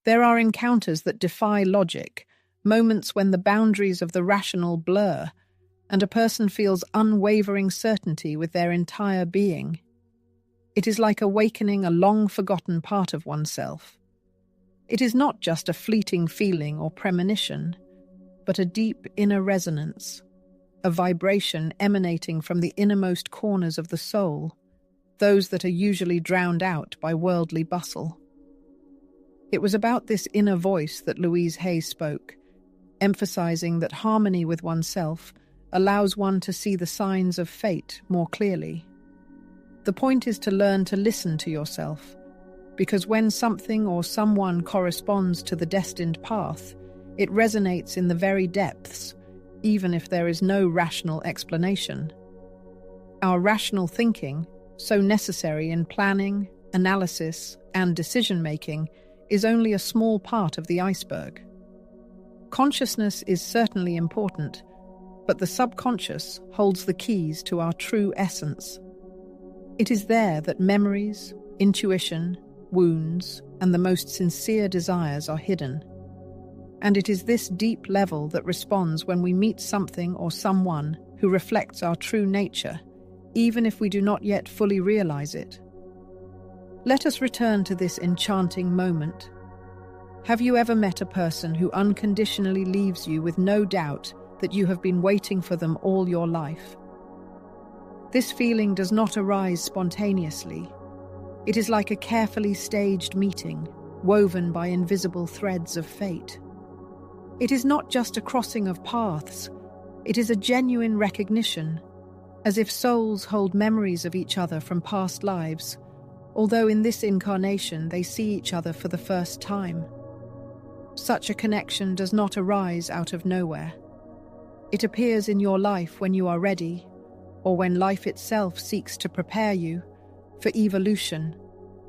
There are encounters that defy logic, moments when the boundaries of the rational blur, and a person feels unwavering certainty with their entire being. It is like awakening a long-forgotten part of oneself. It is not just a fleeting feeling or premonition, but a deep inner resonance, a vibration emanating from the innermost corners of the soul, those that are usually drowned out by worldly bustle. It was about this inner voice that Louise Hay spoke, emphasizing that harmony with oneself allows one to see the signs of fate more clearly. The point is to learn to listen to yourself, because when something or someone corresponds to the destined path, it resonates in the very depths, even if there is no rational explanation. Our rational thinking, so necessary in planning, analysis, and decision-making, is only a small part of the iceberg. Consciousness is certainly important, but the subconscious holds the keys to our true essence. It is there that memories, intuition, wounds, and the most sincere desires are hidden. And it is this deep level that responds when we meet something or someone who reflects our true nature, even if we do not yet fully realize it. Let us return to this enchanting moment. Have you ever met a person who unconditionally leaves you with no doubt that you have been waiting for them all your life? This feeling does not arise spontaneously. It is like a carefully staged meeting, woven by invisible threads of fate. It is not just a crossing of paths, it is a genuine recognition, as if souls hold memories of each other from past lives, although in this incarnation they see each other for the first time. Such a connection does not arise out of nowhere. It appears in your life when you are ready, or when life itself seeks to prepare you for evolution,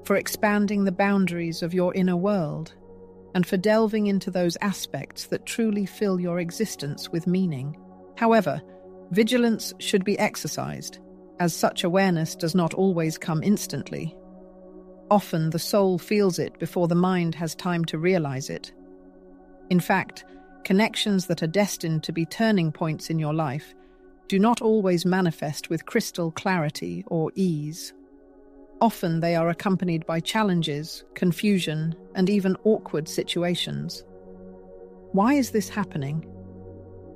for expanding the boundaries of your inner world, and for delving into those aspects that truly fill your existence with meaning. However, vigilance should be exercised, as such awareness does not always come instantly. Often the soul feels it before the mind has time to realize it. In fact, connections that are destined to be turning points in your life do not always manifest with crystal clarity or ease. Often they are accompanied by challenges, confusion, and even awkward situations. Why is this happening?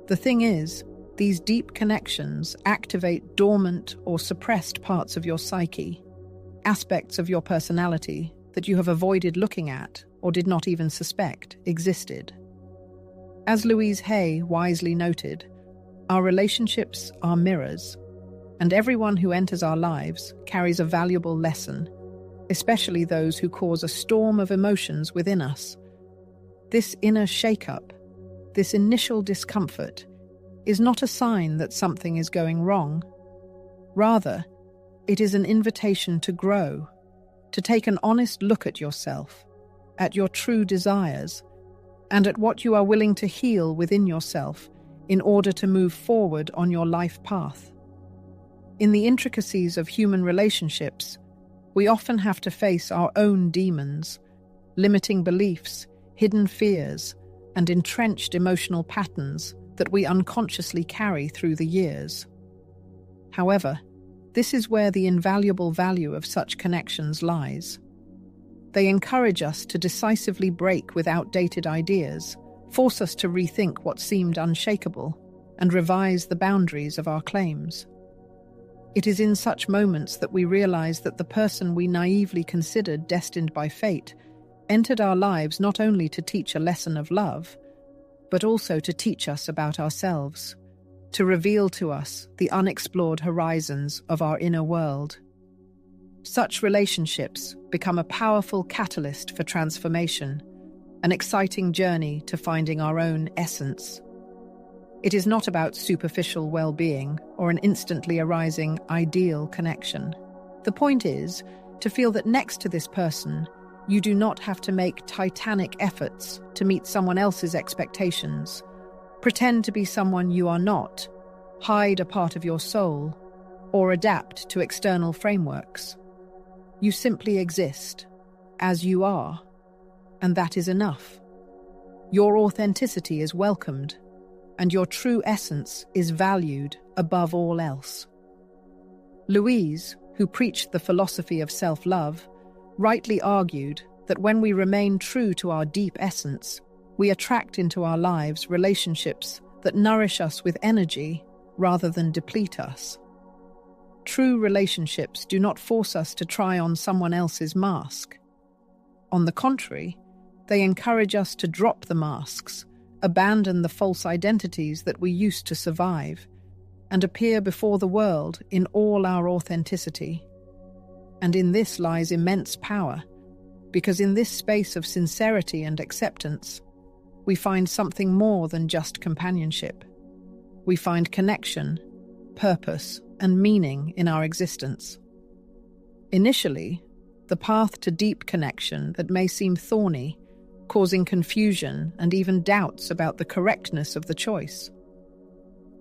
The thing is, these deep connections activate dormant or suppressed parts of your psyche, aspects of your personality that you have avoided looking at or did not even suspect existed. As Louise Hay wisely noted, our relationships are mirrors, and everyone who enters our lives carries a valuable lesson, especially those who cause a storm of emotions within us. This inner shake-up, this initial discomfort, is not a sign that something is going wrong. Rather, it is an invitation to grow, to take an honest look at yourself, at your true desires, and at what you are willing to heal within yourself in order to move forward on your life path. In the intricacies of human relationships, we often have to face our own demons, limiting beliefs, hidden fears, and entrenched emotional patterns that we unconsciously carry through the years. However, this is where the invaluable value of such connections lies. They encourage us to decisively break with outdated ideas, force us to rethink what seemed unshakable, and revise the boundaries of our claims. It is in such moments that we realize that the person we naively considered destined by fate entered our lives not only to teach a lesson of love, but also to teach us about ourselves, to reveal to us the unexplored horizons of our inner world. Such relationships become a powerful catalyst for transformation, an exciting journey to finding our own essence. It is not about superficial well-being or an instantly arising ideal connection. The point is to feel that next to this person, you do not have to make titanic efforts to meet someone else's expectations, pretend to be someone you are not, hide a part of your soul, or adapt to external frameworks. You simply exist, as you are. and that is enough. Your authenticity is welcomed, and your true essence is valued above all else. Louise, who preached the philosophy of self-love, rightly argued that when we remain true to our deep essence, we attract into our lives relationships that nourish us with energy rather than deplete us. True relationships do not force us to try on someone else's mask. On the contrary, they encourage us to drop the masks, abandon the false identities that we used to survive, and appear before the world in all our authenticity. And in this lies immense power, because in this space of sincerity and acceptance, we find something more than just companionship. We find connection, purpose, and meaning in our existence. Initially, the path to deep connection that may seem thorny, causing confusion and even doubts about the correctness of the choice.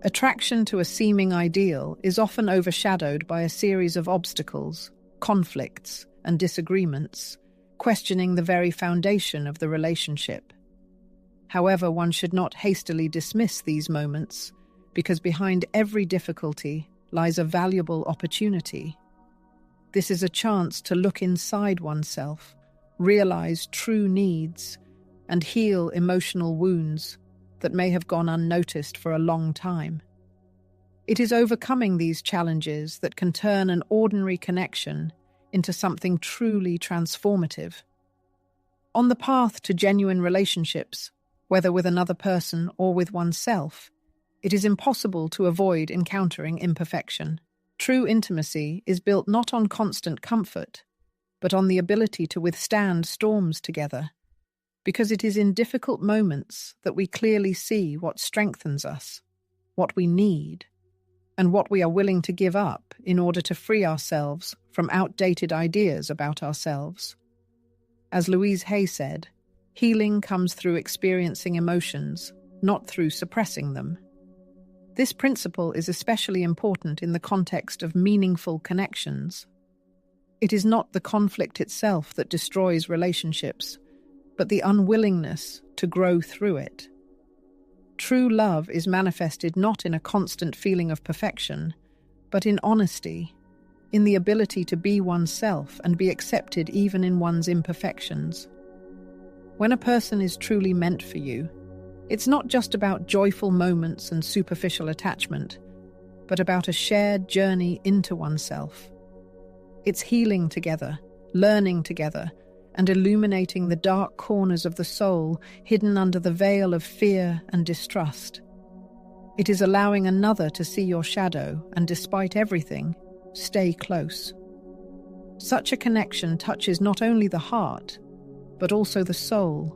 Attraction to a seeming ideal is often overshadowed by a series of obstacles, conflicts, and disagreements, questioning the very foundation of the relationship. However, one should not hastily dismiss these moments, because behind every difficulty lies a valuable opportunity. This is a chance to look inside oneself, realize true needs, and heal emotional wounds that may have gone unnoticed for a long time. It is overcoming these challenges that can turn an ordinary connection into something truly transformative. On the path to genuine relationships, whether with another person or with oneself, it is impossible to avoid encountering imperfection. True intimacy is built not on constant comfort, but on the ability to withstand storms together, because it is in difficult moments that we clearly see what strengthens us, what we need, and what we are willing to give up in order to free ourselves from outdated ideas about ourselves. As Louise Hay said, healing comes through experiencing emotions, not through suppressing them. This principle is especially important in the context of meaningful connections. It is not the conflict itself that destroys relationships, but the unwillingness to grow through it. True love is manifested not in a constant feeling of perfection, but in honesty, in the ability to be oneself and be accepted even in one's imperfections. When a person is truly meant for you, it's not just about joyful moments and superficial attachment, but about a shared journey into oneself. It's healing together, learning together, and illuminating the dark corners of the soul hidden under the veil of fear and distrust. It is allowing another to see your shadow and, despite everything, stay close. Such a connection touches not only the heart, but also the soul,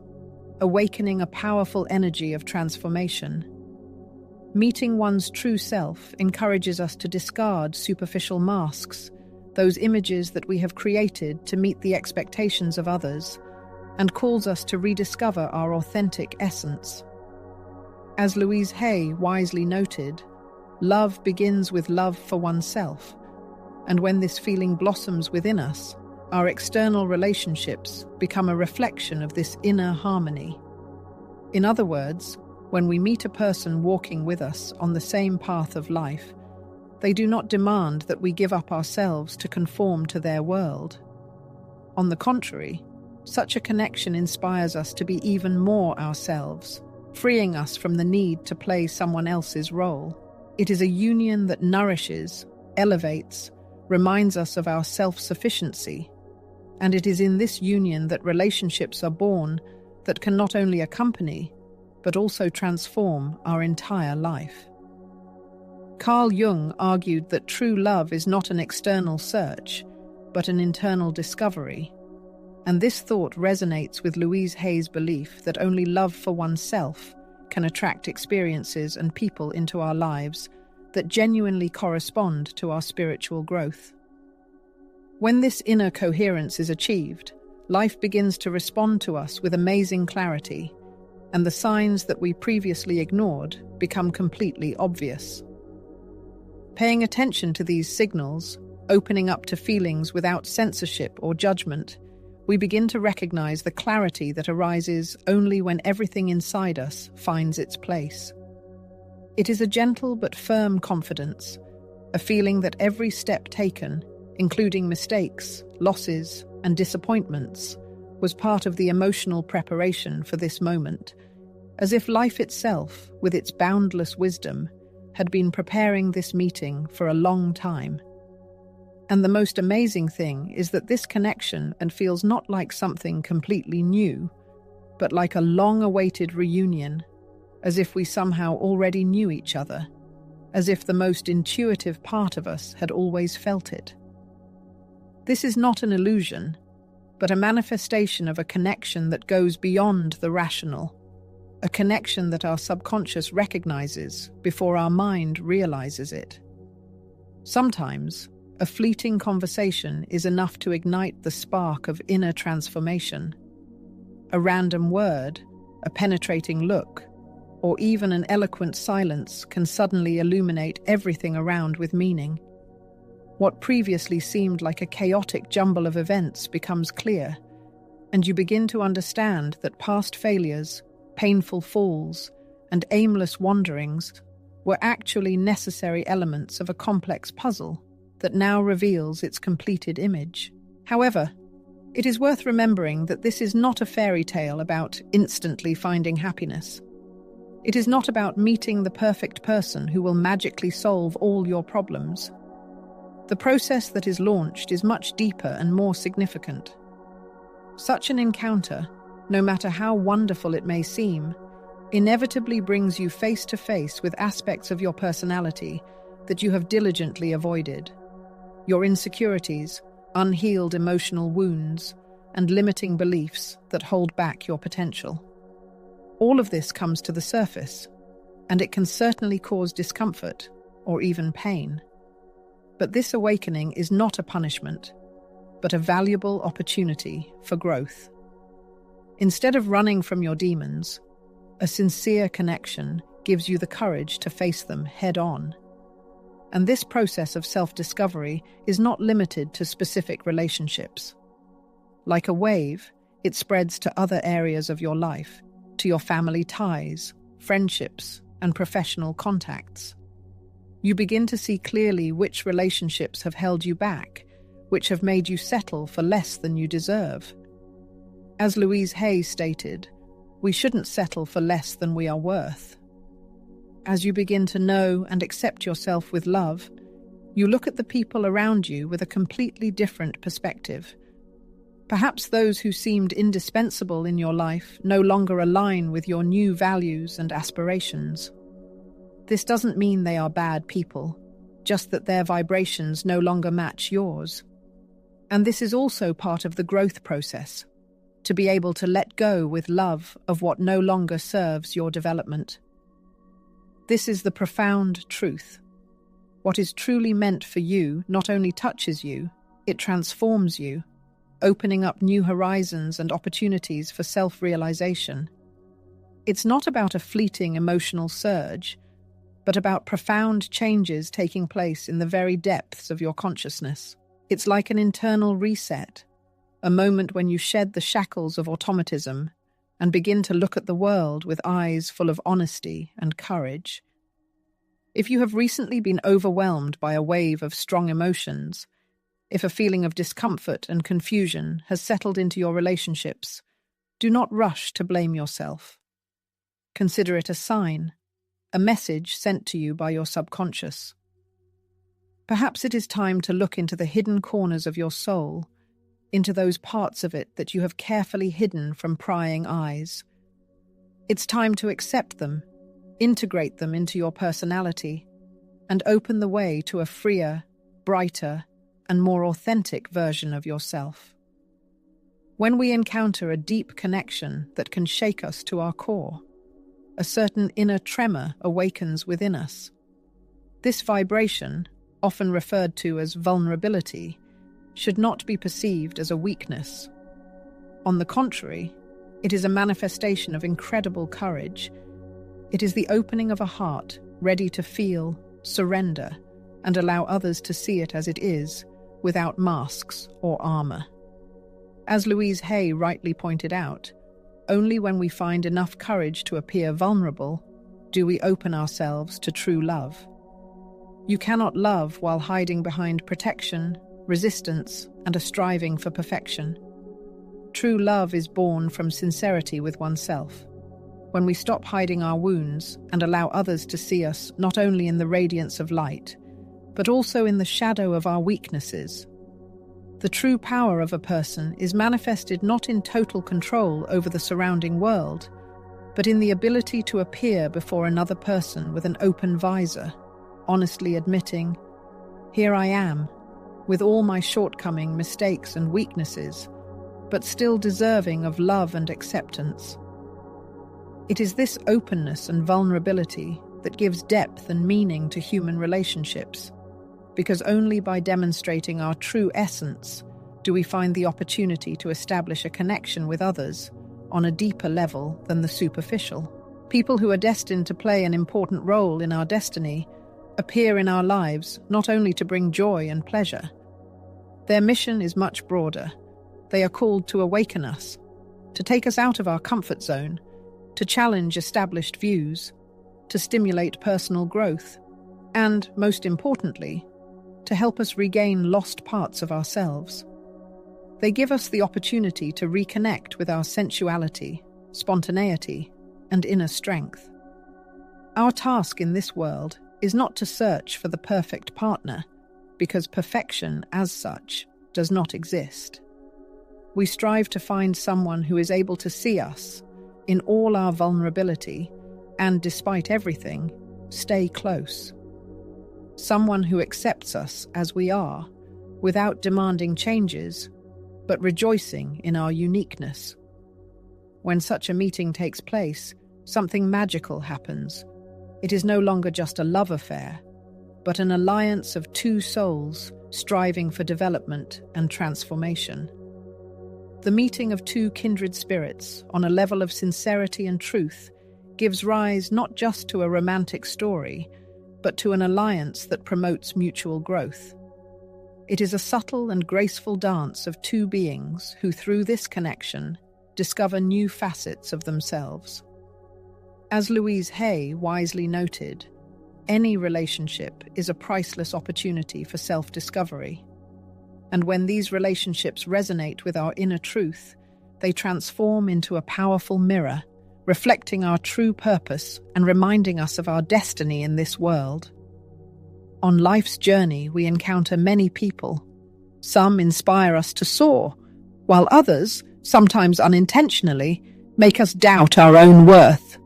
awakening a powerful energy of transformation. Meeting one's true self encourages us to discard superficial masks, those images that we have created to meet the expectations of others, and calls us to rediscover our authentic essence. As Louise Hay wisely noted, love begins with love for oneself, and when this feeling blossoms within us, our external relationships become a reflection of this inner harmony. In other words, when we meet a person walking with us on the same path of life, they do not demand that we give up ourselves to conform to their world. On the contrary, such a connection inspires us to be even more ourselves, freeing us from the need to play someone else's role. It is a union that nourishes, elevates, reminds us of our self-sufficiency, and it is in this union that relationships are born that can not only accompany, but also transform our entire life. Carl Jung argued that true love is not an external search, but an internal discovery, and this thought resonates with Louise Hay's belief that only love for oneself can attract experiences and people into our lives that genuinely correspond to our spiritual growth. When this inner coherence is achieved, life begins to respond to us with amazing clarity, and the signs that we previously ignored become completely obvious. Paying attention to these signals, opening up to feelings without censorship or judgment, we begin to recognize the clarity that arises only when everything inside us finds its place. It is a gentle but firm confidence, a feeling that every step taken, including mistakes, losses, and disappointments, was part of the emotional preparation for this moment, as if life itself, with its boundless wisdom, had been preparing this meeting for a long time. And the most amazing thing is that this connection feels not like something completely new, but like a long-awaited reunion, as if we somehow already knew each other, as if the most intuitive part of us had always felt it. This is not an illusion, but a manifestation of a connection that goes beyond the rational, a connection that our subconscious recognizes before our mind realizes it. Sometimes, a fleeting conversation is enough to ignite the spark of inner transformation. A random word, a penetrating look, or even an eloquent silence can suddenly illuminate everything around with meaning. What previously seemed like a chaotic jumble of events becomes clear, and you begin to understand that past failures, painful falls, and aimless wanderings were actually necessary elements of a complex puzzle that now reveals its completed image. However, it is worth remembering that this is not a fairy tale about instantly finding happiness. It is not about meeting the perfect person who will magically solve all your problems. The process that is launched is much deeper and more significant. Such an encounter, no matter how wonderful it may seem, inevitably brings you face to face with aspects of your personality that you have diligently avoided. Your insecurities, unhealed emotional wounds, and limiting beliefs that hold back your potential. All of this comes to the surface, and it can certainly cause discomfort or even pain. But this awakening is not a punishment, but a valuable opportunity for growth. Instead of running from your demons, a sincere connection gives you the courage to face them head-on. And this process of self-discovery is not limited to specific relationships. Like a wave, it spreads to other areas of your life, to your family ties, friendships, and professional contacts. You begin to see clearly which relationships have held you back, which have made you settle for less than you deserve. As Louise Hay stated, we shouldn't settle for less than we are worth. As you begin to know and accept yourself with love, you look at the people around you with a completely different perspective. Perhaps those who seemed indispensable in your life no longer align with your new values and aspirations. This doesn't mean they are bad people, just that their vibrations no longer match yours. And this is also part of the growth process, to be able to let go with love of what no longer serves your development. This is the profound truth. What is truly meant for you not only touches you, it transforms you, opening up new horizons and opportunities for self-realization. It's not about a fleeting emotional surge, but about profound changes taking place in the very depths of your consciousness. It's like an internal reset, a moment when you shed the shackles of automatism and begin to look at the world with eyes full of honesty and courage. If you have recently been overwhelmed by a wave of strong emotions, if a feeling of discomfort and confusion has settled into your relationships, do not rush to blame yourself. Consider it a sign, a message sent to you by your subconscious. Perhaps it is time to look into the hidden corners of your soul, into those parts of it that you have carefully hidden from prying eyes. It's time to accept them, integrate them into your personality, and open the way to a freer, brighter, and more authentic version of yourself. When we encounter a deep connection that can shake us to our core, a certain inner tremor awakens within us. This vibration, often referred to as vulnerability, should not be perceived as a weakness. On the contrary, it is a manifestation of incredible courage. It is the opening of a heart ready to feel, surrender, and allow others to see it as it is, without masks or armor. As Louise Hay rightly pointed out, only when we find enough courage to appear vulnerable do we open ourselves to true love. You cannot love while hiding behind protection, resistance, and a striving for perfection. True love is born from sincerity with oneself. When we stop hiding our wounds and allow others to see us not only in the radiance of light, but also in the shadow of our weaknesses. The true power of a person is manifested not in total control over the surrounding world, but in the ability to appear before another person with an open visor, honestly admitting, "Here I am, with all my shortcomings, mistakes, and weaknesses, but still deserving of love and acceptance." It is this openness and vulnerability that gives depth and meaning to human relationships, because only by demonstrating our true essence do we find the opportunity to establish a connection with others on a deeper level than the superficial. People who are destined to play an important role in our destiny appear in our lives not only to bring joy and pleasure. Their mission is much broader. They are called to awaken us, to take us out of our comfort zone, to challenge established views, to stimulate personal growth, and, most importantly, to help us regain lost parts of ourselves. They give us the opportunity to reconnect with our sensuality, spontaneity, and inner strength. Our task in this world is not to search for the perfect partner, because perfection, as such, does not exist. We strive to find someone who is able to see us in all our vulnerability and, despite everything, stay close. Someone who accepts us as we are, without demanding changes, but rejoicing in our uniqueness. When such a meeting takes place, something magical happens. It is no longer just a love affair, but an alliance of two souls striving for development and transformation. The meeting of two kindred spirits on a level of sincerity and truth gives rise not just to a romantic story, but to an alliance that promotes mutual growth. It is a subtle and graceful dance of two beings who, through this connection, discover new facets of themselves. As Louise Hay wisely noted, any relationship is a priceless opportunity for self-discovery. And when these relationships resonate with our inner truth, they transform into a powerful mirror, reflecting our true purpose and reminding us of our destiny in this world. On life's journey, we encounter many people. Some inspire us to soar, while others, sometimes unintentionally, make us doubt our own worth.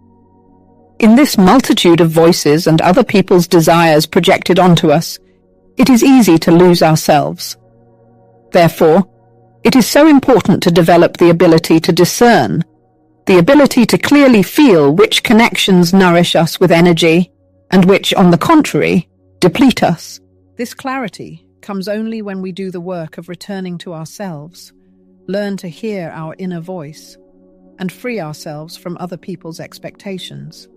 In this multitude of voices and other people's desires projected onto us, it is easy to lose ourselves. Therefore, it is so important to develop the ability to discern, the ability to clearly feel which connections nourish us with energy and which, on the contrary, deplete us. This clarity comes only when we do the work of returning to ourselves, learn to hear our inner voice, and free ourselves from other people's expectations.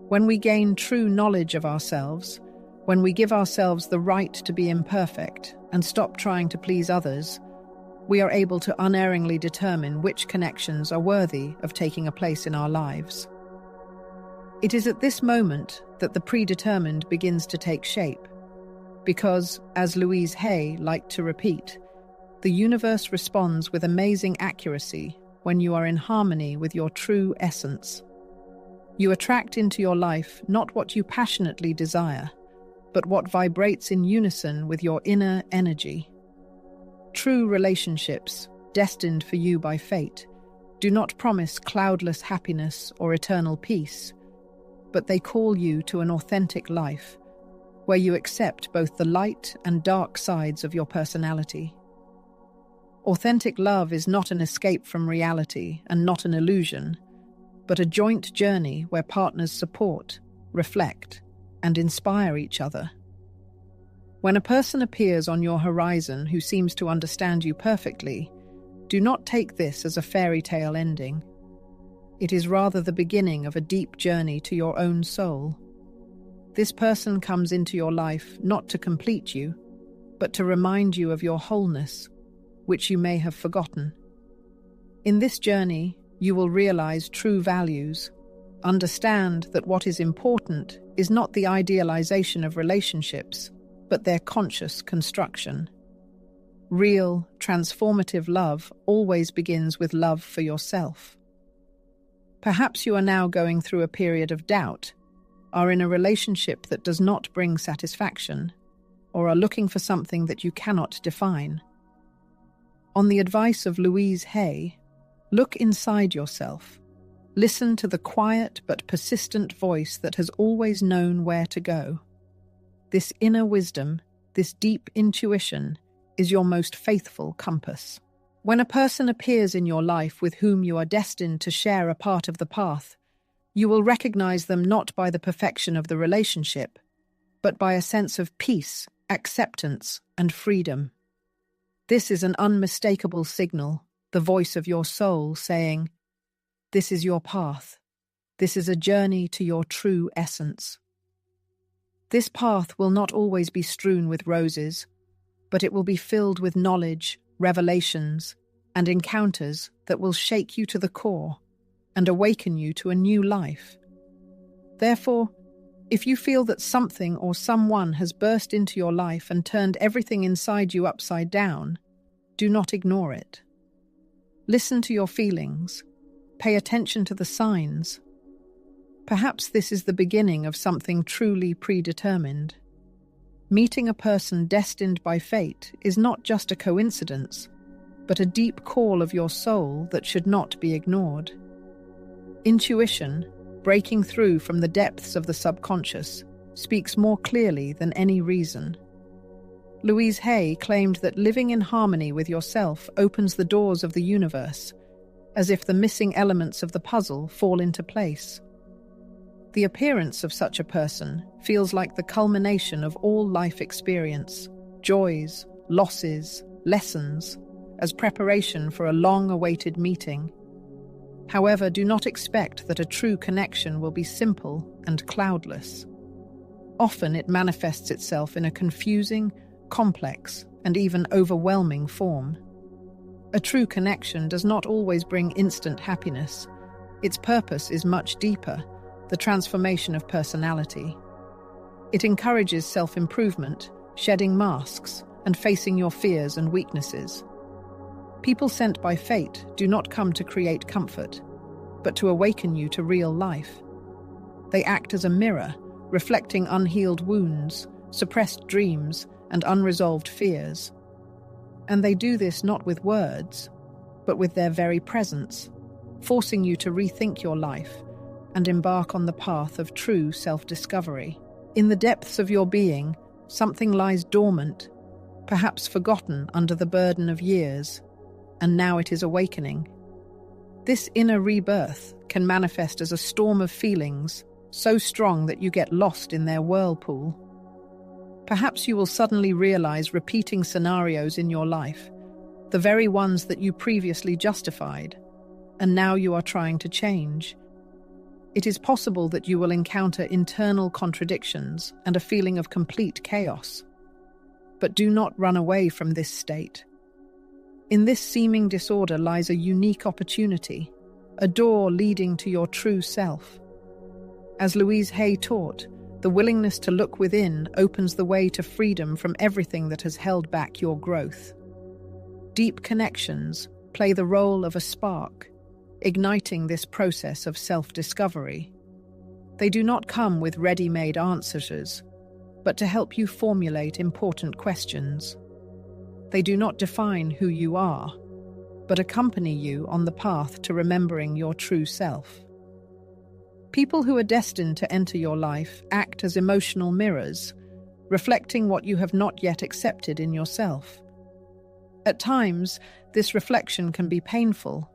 When we gain true knowledge of ourselves, when we give ourselves the right to be imperfect and stop trying to please others, we are able to unerringly determine which connections are worthy of taking a place in our lives. It is at this moment that the predetermined begins to take shape, because, as Louise Hay liked to repeat, the universe responds with amazing accuracy when you are in harmony with your true essence. You attract into your life not what you passionately desire, but what vibrates in unison with your inner energy. True relationships, destined for you by fate, do not promise cloudless happiness or eternal peace, but they call you to an authentic life, where you accept both the light and dark sides of your personality. Authentic love is not an escape from reality and not an illusion, but a joint journey where partners support, reflect, and inspire each other. When a person appears on your horizon who seems to understand you perfectly, do not take this as a fairy tale ending. It is rather the beginning of a deep journey to your own soul. This person comes into your life not to complete you, but to remind you of your wholeness, which you may have forgotten. In this journey, you will realize true values, understand that what is important is not the idealization of relationships, but their conscious construction. Real, transformative love always begins with love for yourself. Perhaps you are now going through a period of doubt, are in a relationship that does not bring satisfaction, or are looking for something that you cannot define. On the advice of Louise Hay, look inside yourself. Listen to the quiet but persistent voice that has always known where to go. This inner wisdom, this deep intuition, is your most faithful compass. When a person appears in your life with whom you are destined to share a part of the path, you will recognize them not by the perfection of the relationship, but by a sense of peace, acceptance, and freedom. This is an unmistakable signal, the voice of your soul saying, "This is your path. This is a journey to your true essence." This path will not always be strewn with roses, but it will be filled with knowledge, revelations, and encounters that will shake you to the core and awaken you to a new life. Therefore, if you feel that something or someone has burst into your life and turned everything inside you upside down, do not ignore it. Listen to your feelings. Pay attention to the signs. Perhaps this is the beginning of something truly predetermined. Meeting a person destined by fate is not just a coincidence, but a deep call of your soul that should not be ignored. Intuition, breaking through from the depths of the subconscious, speaks more clearly than any reason. Louise Hay claimed that living in harmony with yourself opens the doors of the universe, as if the missing elements of the puzzle fall into place. The appearance of such a person feels like the culmination of all life experience, joys, losses, lessons, as preparation for a long-awaited meeting. However, do not expect that a true connection will be simple and cloudless. Often it manifests itself in a confusing, complex, and even overwhelming form. A true connection does not always bring instant happiness. Its purpose is much deeper, the transformation of personality. It encourages self-improvement, shedding masks, and facing your fears and weaknesses. People sent by fate do not come to create comfort, but to awaken you to real life. They act as a mirror, reflecting unhealed wounds, suppressed dreams, and unresolved fears. And they do this not with words, but with their very presence, forcing you to rethink your life and embark on the path of true self-discovery. In the depths of your being, something lies dormant, perhaps forgotten under the burden of years, and now it is awakening. This inner rebirth can manifest as a storm of feelings, so strong that you get lost in their whirlpool. Perhaps you will suddenly realize repeating scenarios in your life, the very ones that you previously justified, and now you are trying to change. It is possible that you will encounter internal contradictions and a feeling of complete chaos. But do not run away from this state. In this seeming disorder lies a unique opportunity, a door leading to your true self. As Louise Hay taught, the willingness to look within opens the way to freedom from everything that has held back your growth. Deep connections play the role of a spark, igniting this process of self-discovery. They do not come with ready-made answers, but to help you formulate important questions. They do not define who you are, but accompany you on the path to remembering your true self. People who are destined to enter your life act as emotional mirrors, reflecting what you have not yet accepted in yourself. At times, this reflection can be painful,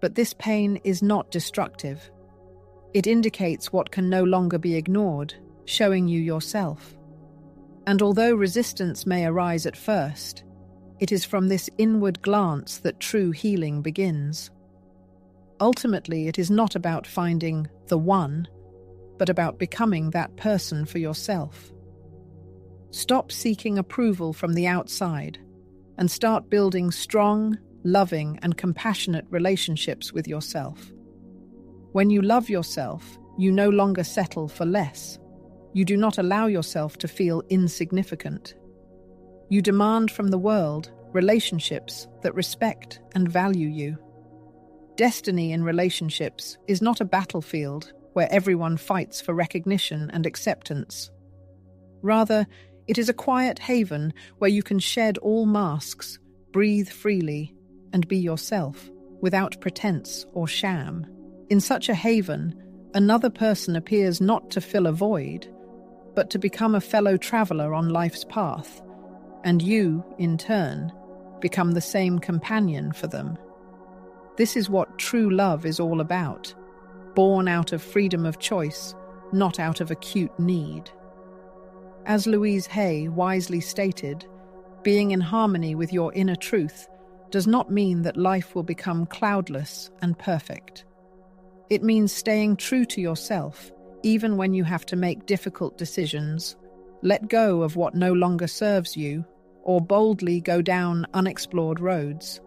but this pain is not destructive. It indicates what can no longer be ignored, showing you yourself. And although resistance may arise at first, it is from this inward glance that true healing begins. Ultimately, it is not about finding the one, but about becoming that person for yourself. Stop seeking approval from the outside and start building strong, loving, and compassionate relationships with yourself. When you love yourself, you no longer settle for less. You do not allow yourself to feel insignificant. You demand from the world relationships that respect and value you. Destiny in relationships is not a battlefield where everyone fights for recognition and acceptance. Rather, it is a quiet haven where you can shed all masks, breathe freely, and be yourself, without pretense or sham. In such a haven, another person appears not to fill a void, but to become a fellow traveler on life's path, and you, in turn, become the same companion for them. This is what true love is all about, born out of freedom of choice, not out of acute need. As Louise Hay wisely stated, being in harmony with your inner truth does not mean that life will become cloudless and perfect. It means staying true to yourself, even when you have to make difficult decisions, let go of what no longer serves you, or boldly go down unexplored roads.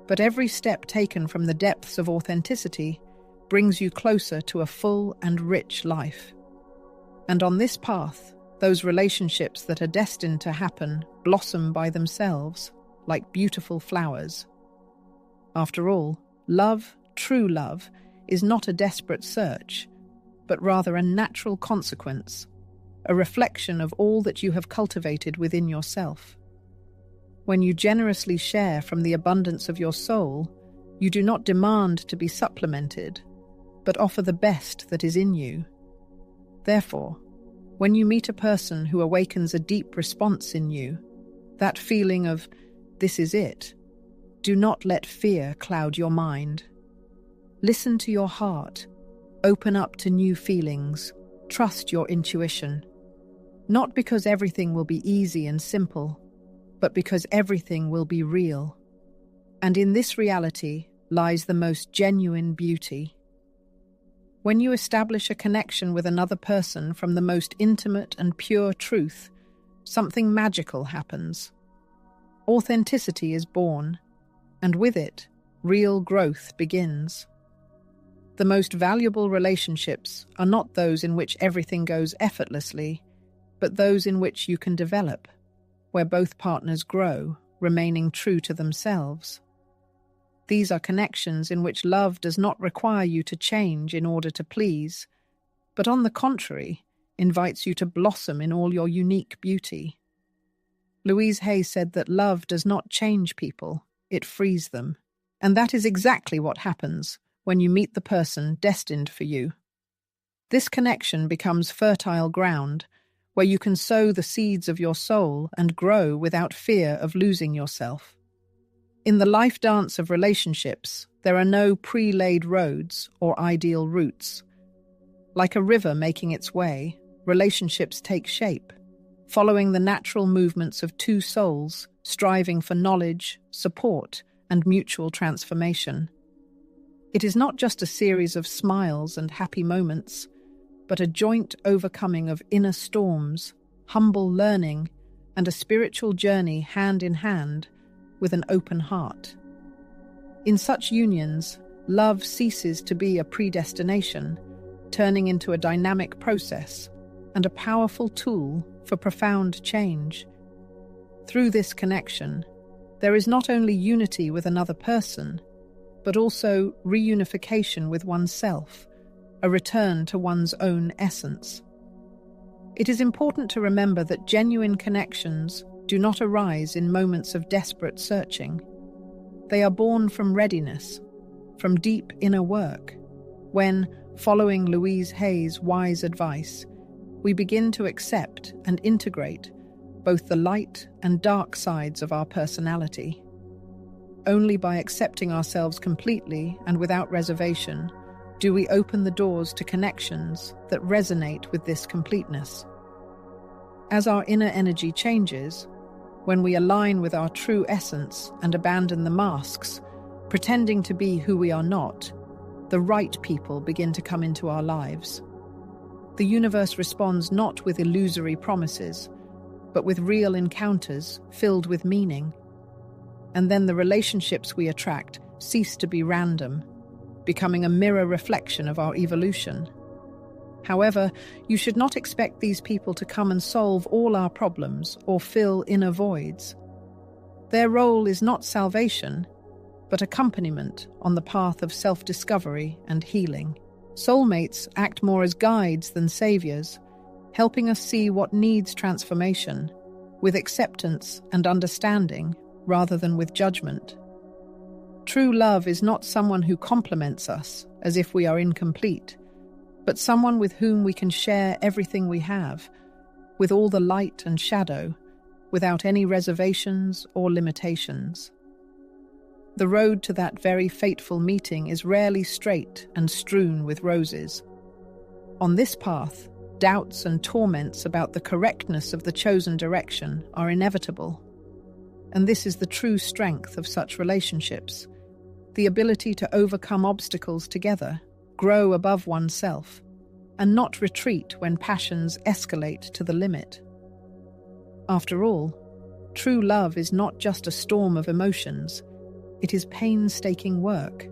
But every step taken from the depths of authenticity brings you closer to a full and rich life. And on this path, those relationships that are destined to happen blossom by themselves, like beautiful flowers. After all, love, true love, is not a desperate search, but rather a natural consequence, a reflection of all that you have cultivated within yourself. When you generously share from the abundance of your soul, you do not demand to be supplemented, but offer the best that is in you. Therefore, when you meet a person who awakens a deep response in you, that feeling of, "This is it," do not let fear cloud your mind. Listen to your heart, open up to new feelings, trust your intuition. Not because everything will be easy and simple, but because everything will be real. And in this reality lies the most genuine beauty. When you establish a connection with another person from the most intimate and pure truth, something magical happens. Authenticity is born, and with it, real growth begins. The most valuable relationships are not those in which everything goes effortlessly, but those in which you can develop, where both partners grow, remaining true to themselves. These are connections in which love does not require you to change in order to please, but on the contrary, invites you to blossom in all your unique beauty. Louise Hay said that love does not change people, it frees them. And that is exactly what happens when you meet the person destined for you. This connection becomes fertile ground, where you can sow the seeds of your soul and grow without fear of losing yourself. In the life dance of relationships, there are no pre-laid roads or ideal routes. Like a river making its way, relationships take shape, following the natural movements of two souls striving for knowledge, support, and mutual transformation. It is not just a series of smiles and happy moments, but a joint overcoming of inner storms, humble learning, and a spiritual journey hand in hand with an open heart. In such unions, love ceases to be a predestination, turning into a dynamic process and a powerful tool for profound change. Through this connection, there is not only unity with another person, but also reunification with oneself, a return to one's own essence. It is important to remember that genuine connections do not arise in moments of desperate searching. They are born from readiness, from deep inner work, when, following Louise Hay's wise advice, we begin to accept and integrate both the light and dark sides of our personality. Only by accepting ourselves completely and without reservation do we open the doors to connections that resonate with this completeness. As our inner energy changes, when we align with our true essence and abandon the masks, pretending to be who we are not, the right people begin to come into our lives. The universe responds not with illusory promises, but with real encounters filled with meaning. and then the relationships we attract cease to be random, becoming a mirror reflection of our evolution. However, you should not expect these people to come and solve all our problems or fill inner voids. Their role is not salvation, but accompaniment on the path of self-discovery and healing. Soulmates act more as guides than saviors, helping us see what needs transformation, with acceptance and understanding rather than with judgment. True love is not someone who compliments us as if we are incomplete, but someone with whom we can share everything we have, with all the light and shadow, without any reservations or limitations. The road to that very fateful meeting is rarely straight and strewn with roses. On this path, doubts and torments about the correctness of the chosen direction are inevitable. And this is the true strength of such relationships, the ability to overcome obstacles together, grow above oneself, and not retreat when passions escalate to the limit. After all, true love is not just a storm of emotions, it is painstaking work,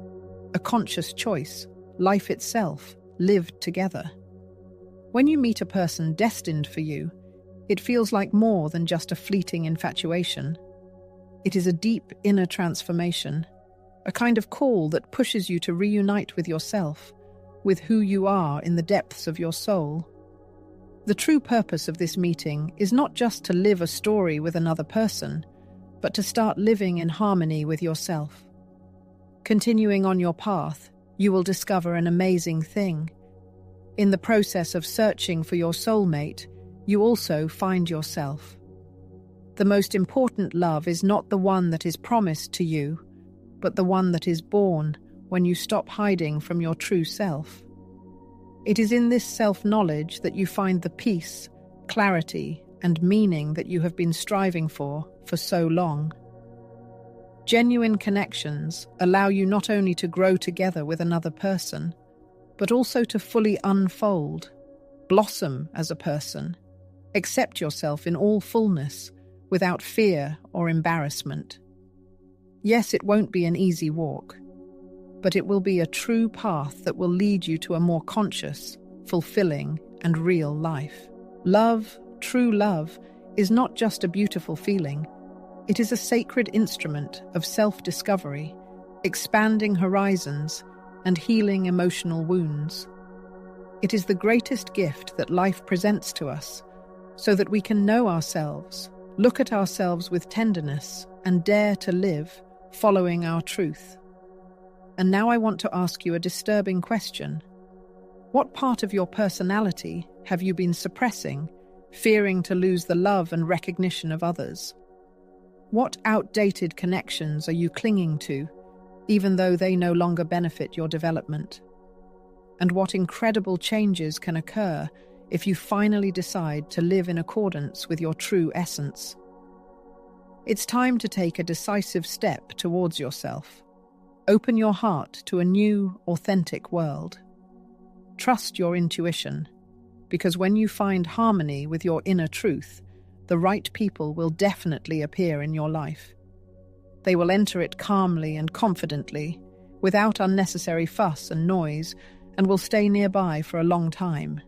a conscious choice, life itself, lived together. When you meet a person destined for you, it feels like more than just a fleeting infatuation. It is a deep inner transformation, a kind of call that pushes you to reunite with yourself, with who you are in the depths of your soul. The true purpose of this meeting is not just to live a story with another person, but to start living in harmony with yourself. Continuing on your path, you will discover an amazing thing. In the process of searching for your soulmate, you also find yourself. The most important love is not the one that is promised to you, but the one that is born when you stop hiding from your true self. It is in this self-knowledge that you find the peace, clarity, and meaning that you have been striving for so long. Genuine connections allow you not only to grow together with another person, but also to fully unfold, blossom as a person, accept yourself in all fullness, without fear or embarrassment. Yes, it won't be an easy walk, but it will be a true path that will lead you to a more conscious, fulfilling, and real life. Love, true love, is not just a beautiful feeling. It is a sacred instrument of self-discovery, expanding horizons, and healing emotional wounds. It is the greatest gift that life presents to us, so that we can know ourselves, look at ourselves with tenderness, and dare to live, following our truth. And now I want to ask you a disturbing question. What part of your personality have you been suppressing, fearing to lose the love and recognition of others? What outdated connections are you clinging to, even though they no longer benefit your development? And what incredible changes can occur if you finally decide to live in accordance with your true essence? It's time to take a decisive step towards yourself. Open your heart to a new, authentic world. Trust your intuition, because when you find harmony with your inner truth, the right people will definitely appear in your life. They will enter it calmly and confidently, without unnecessary fuss and noise, and will stay nearby for a long time.